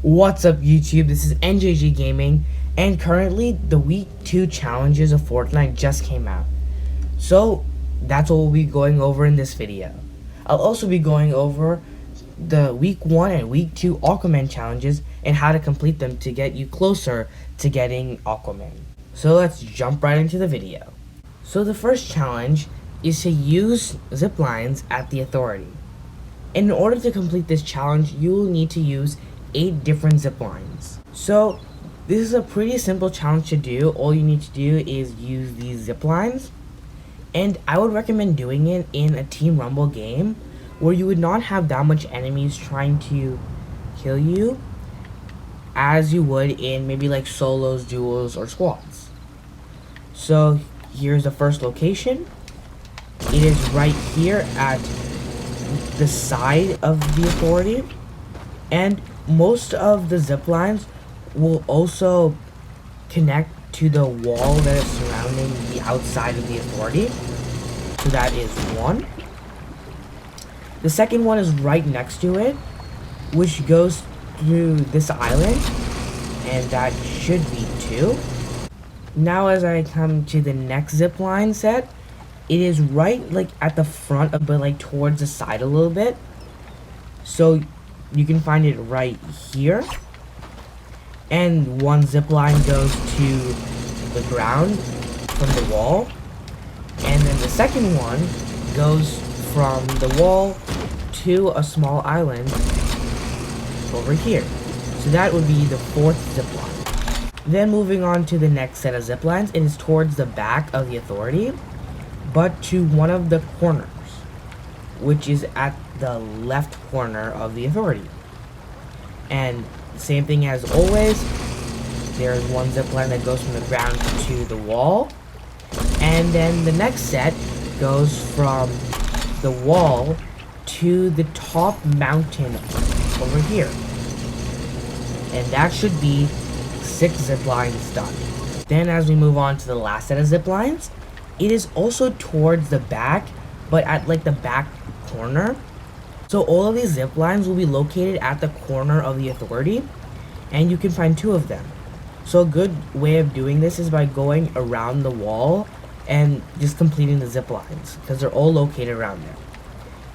What's up YouTube, this is NJG Gaming, and currently the week 2 challenges of Fortnite just came out. So that's what we'll be going over in this video. I'll also be going over the week 1 and week 2 Aquaman challenges and how to complete them to get you closer to getting Aquaman. So let's jump right into the video. So the first challenge is to use Ziplines at the Authority. In order to complete this challenge, you will need to use 8 different zip lines. So this is a pretty simple challenge to do. All you need to do is use these zip lines, and I would recommend doing it in a Team Rumble game where you would not have that much enemies trying to kill you as you would in maybe like solos, duos, or squads. So here's the first location. It is right here at the side of the Authority, and most of the zip lines will also connect to the wall that is surrounding the outside of the Authority. So that is one. The second one is right next to it, which goes through this island, and that should be 2. Now as I come to the next zip line set, it is right like at the front, but like towards the side a little bit. So you can find it right here, and one zip line goes to the ground from the wall, and then the second one goes from the wall to a small island over here. So that would be the 4th zip line. Then moving on to the next set of zip lines, it is towards the back of the Authority, but to one of the corners, which is at the left corner of the Authority. And same thing as always, there's one zipline that goes from the ground to the wall, and then the next set goes from the wall to the top mountain over here, and that should be 6 zip lines done. Then as we move on to the last set of zip lines, it is also towards the back, but at like the back corner. So all of these zip lines will be located at the corner of the Authority, and you can find 2 of them. So a good way of doing this is by going around the wall and just completing the zip lines, because they're all located around there.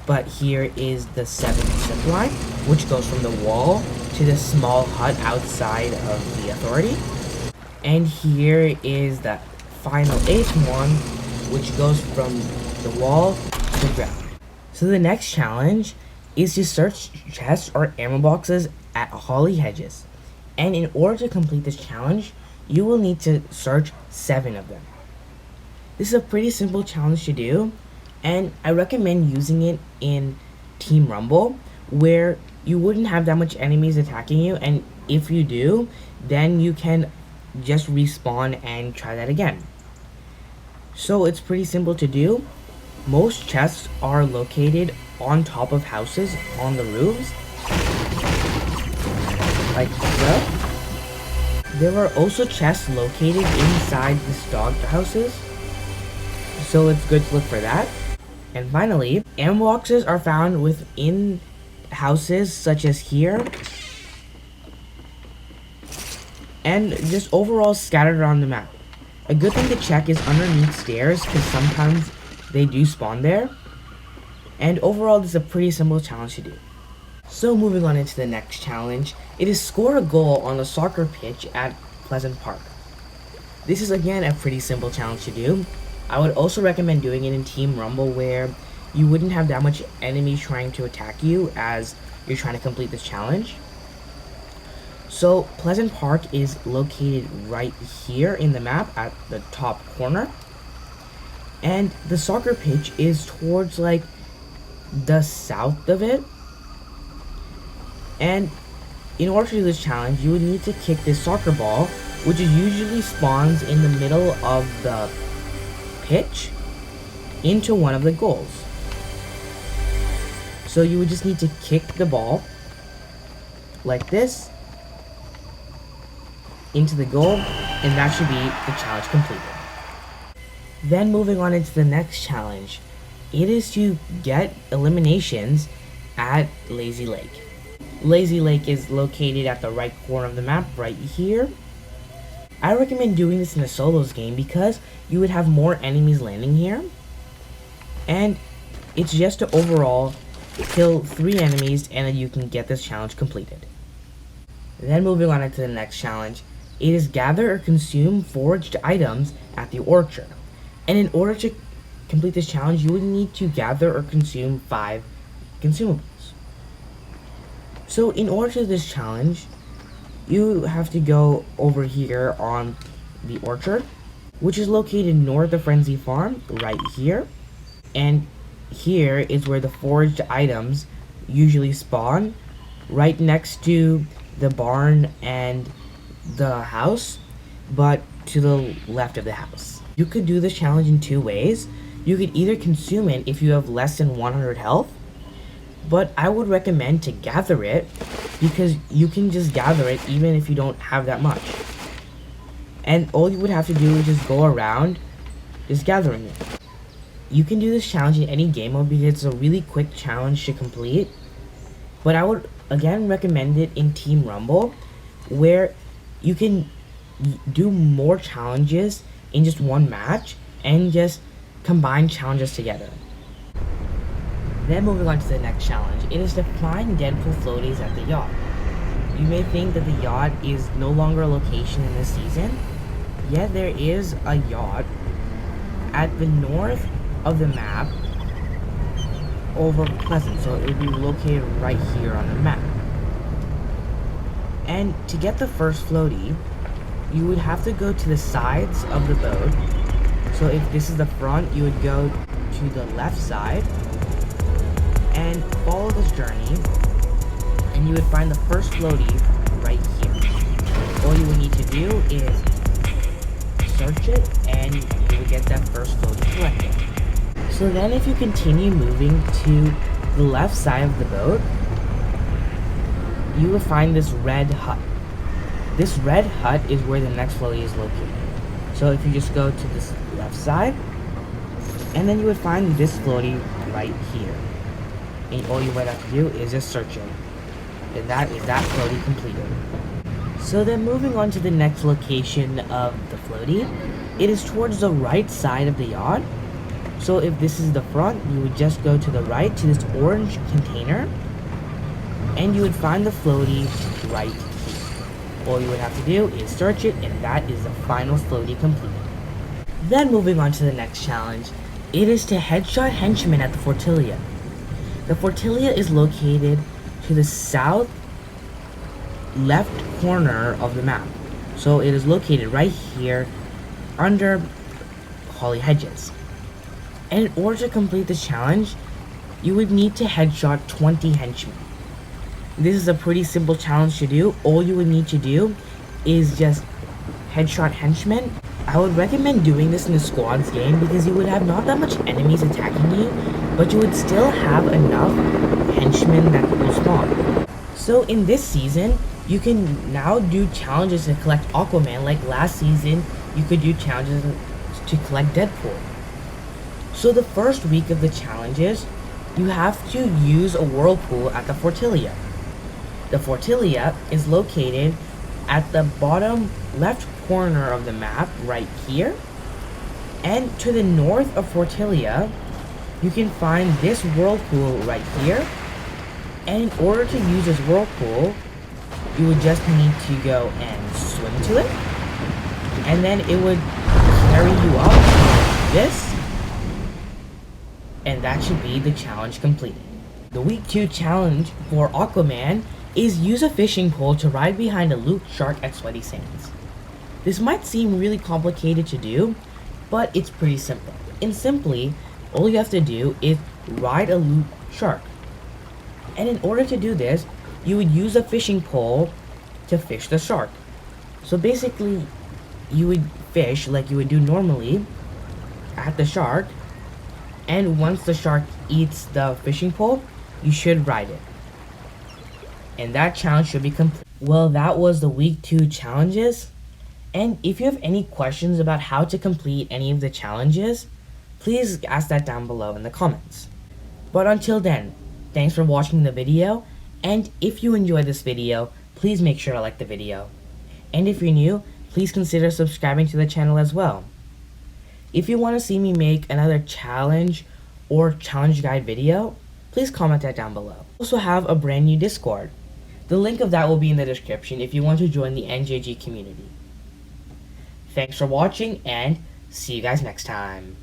But here is the 7th zip line, which goes from the wall to the small hut outside of the Authority. And here is the final 8th one, which goes from the wall to the ground. So the next challenge is to search chests or ammo boxes at Holly Hedges. And in order to complete this challenge, you will need to search 7 of them. This is a pretty simple challenge to do, and I recommend using it in Team Rumble, where you wouldn't have that much enemies attacking you, and if you do, then you can just respawn and try that again. So it's pretty simple to do. Most chests are located on top of houses on the roofs, like so. There are also chests located inside the stocked houses, so it's good to look for that. And finally, ammo boxes are found within houses such as here, and just overall scattered around the map. A good thing to check is underneath stairs, because sometimes they do spawn there. And overall, this is a pretty simple challenge to do. So moving on into the next challenge, it is score a goal on the soccer pitch at Pleasant Park. This is again a pretty simple challenge to do. I would also recommend doing it in Team Rumble, where you wouldn't have that much enemies trying to attack you as you're trying to complete this challenge. So Pleasant Park is located right here in the map at the top corner, and the soccer pitch is towards like the south of it. And in order to do this challenge, you would need to kick this soccer ball, which is usually spawns in the middle of the pitch, into one of the goals. So you would just need to kick the ball like this into the goal, and that should be the challenge completed. Then moving on into the next challenge, it is to get eliminations at Lazy Lake. Lazy Lake is located at the right corner of the map, right here. I recommend doing this in a solos game because you would have more enemies landing here. And it's just to overall kill 3 enemies and then you can get this challenge completed. Then moving on into the next challenge, it is gather or consume foraged items at the orchard. And in order to complete this challenge, you would need to gather or consume 5 consumables. So in order to do this challenge, you have to go over here on the orchard, which is located north of Frenzy Farm, right here. And here is where the foraged items usually spawn, right next to the barn and the house, but to the left of the house. You could do this challenge in 2 ways. You could either consume it if you have less than 100 health, but I would recommend to gather it because you can just gather it even if you don't have that much. And all you would have to do is just go around just gathering it. You can do this challenge in any game mode because it's a really quick challenge to complete, but I would again recommend it in Team Rumble where you can do more challenges in just one match and just combine challenges together. Then moving on to the next challenge, it is to find Deadpool floaties at the yacht. You may think that the yacht is no longer a location in this season, yet there is a yacht at the north of the map over Pleasant, so it would be located right here on the map. And to get the first floaty, you would have to go to the sides of the boat. So if this is the front, you would go to the left side and follow this journey, and you would find the first floaty right here. All you would need to do is search it, and you would get that first floaty collected. So then if you continue moving to the left side of the boat, you will find this red hut. This red hut is where the next floaty is located. So if you just go to this left side, and then you would find this floaty right here. And all you might have to do is just search it. And that is that floaty completed. So then moving on to the next location of the floaty, it is towards the right side of the yacht. So if this is the front, you would just go to the right to this orange container, and you would find the floaty right here. All you would have to do is search it, and that is the final floaty completed. Then moving on to the next challenge, it is to headshot Henchmen at the Fortilla. The Fortilla is located to the south left corner of the map. So it is located right here under Holly Hedges. And in order to complete this challenge, you would need to headshot 20 henchmen. This is a pretty simple challenge to do. All you would need to do is just headshot henchmen. I would recommend doing this in a squads game because you would have not that much enemies attacking you, but you would still have enough henchmen that will spawn. So in this season, you can now do challenges to collect Aquaman. Like last season, you could do challenges to collect Deadpool. So the first week of the challenges, you have to use a Whirlpool at the Fortilla. The Fortilla is located at the bottom left corner of the map right here. And to the north of Fortilla, you can find this Whirlpool right here. And in order to use this Whirlpool, you would just need to go and swim to it. And then it would carry you up like this. And that should be the challenge completed. The week 2 challenge for Aquaman is use a fishing pole to ride behind a looped shark at Sweaty Sands. This might seem really complicated to do, but it's pretty simple. And simply, all you have to do is ride a looped shark. And in order to do this, you would use a fishing pole to fish the shark. So basically, you would fish like you would do normally at the shark, and once the shark eats the fishing pole, you should ride it. And that challenge should be complete. Well, that was the week 2 challenges. And if you have any questions about how to complete any of the challenges, please ask that down below in the comments. But until then, thanks for watching the video, And if you enjoyed this video, please make sure to like the video. And if you're new, please consider subscribing to the channel as well. If you want to see me make another challenge or challenge guide video, please comment that down below. We also have a brand new Discord. The link of that will be in the description if you want to join the NJG community. Thanks for watching and see you guys next time.